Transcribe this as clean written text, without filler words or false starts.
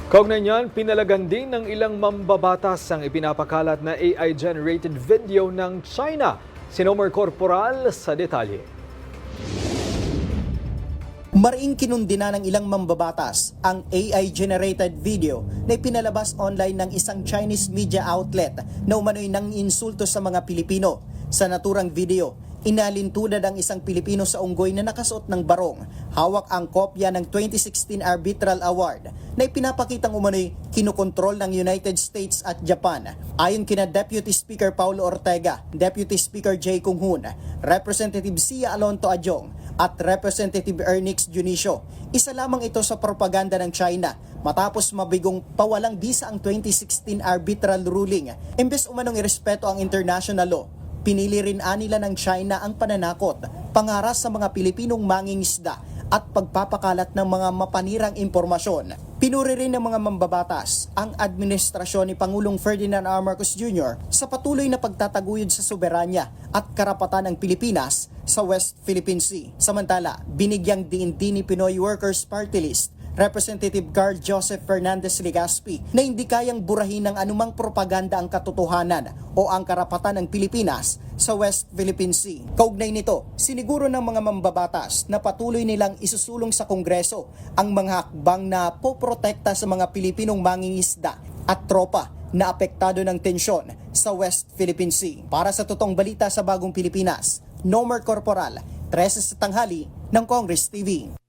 Kaugnay niyan, pinalagan din ng ilang mambabatas ang ipinapakalat na AI-generated video ng China. Sinomer Corporal sa detalye. Mariing kinundina ng ilang mambabatas ang AI-generated video na ipinalabas online ng isang Chinese media outlet na umano'y nang insulto sa mga Pilipino. Sa naturang video, inalintunad ang isang Pilipino sa unggoy na nakasuot ng barong. Hawak ang kopya ng 2016 Arbitral Award na ipinapakitang umano'y kinukontrol ng United States at Japan. Ayon kina Deputy Speaker Paulo Ortega, Deputy Speaker Jay Kung Hoon, Representative Sia Alonto Adjong at Representative Ernix Junicio, isa lamang ito sa propaganda ng China matapos mabigong pawalang bisa ang 2016 arbitral ruling. Imbes umanong irespeto ang international law, pinili rin anila ng China ang pananakot, pangaras sa mga Pilipinong mangingisda at pagpapakalat ng mga mapanirang impormasyon. Pinuri rin ng mga mambabatas ang administrasyon ni Pangulong Ferdinand R. Marcos Jr. sa patuloy na pagtataguyod sa soberanya at karapatan ng Pilipinas sa West Philippine Sea. Samantala, binigyang diin ni Pinoy Workers Party List Representative Carl Joseph Fernandez Legaspi na hindi kayang burahin ng anumang propaganda ang katotohanan o ang karapatan ng Pilipinas sa West Philippine Sea. Kaugnay nito, siniguro ng mga mambabatas na patuloy nilang isusulong sa Kongreso ang mga hakbang na poprotekta sa mga Pilipinong mangingisda at tropa na apektado ng tensyon sa West Philippine Sea. Para sa totoong balita sa Bagong Pilipinas, Nomer Corporal, 13 sa tanghali ng Congress TV.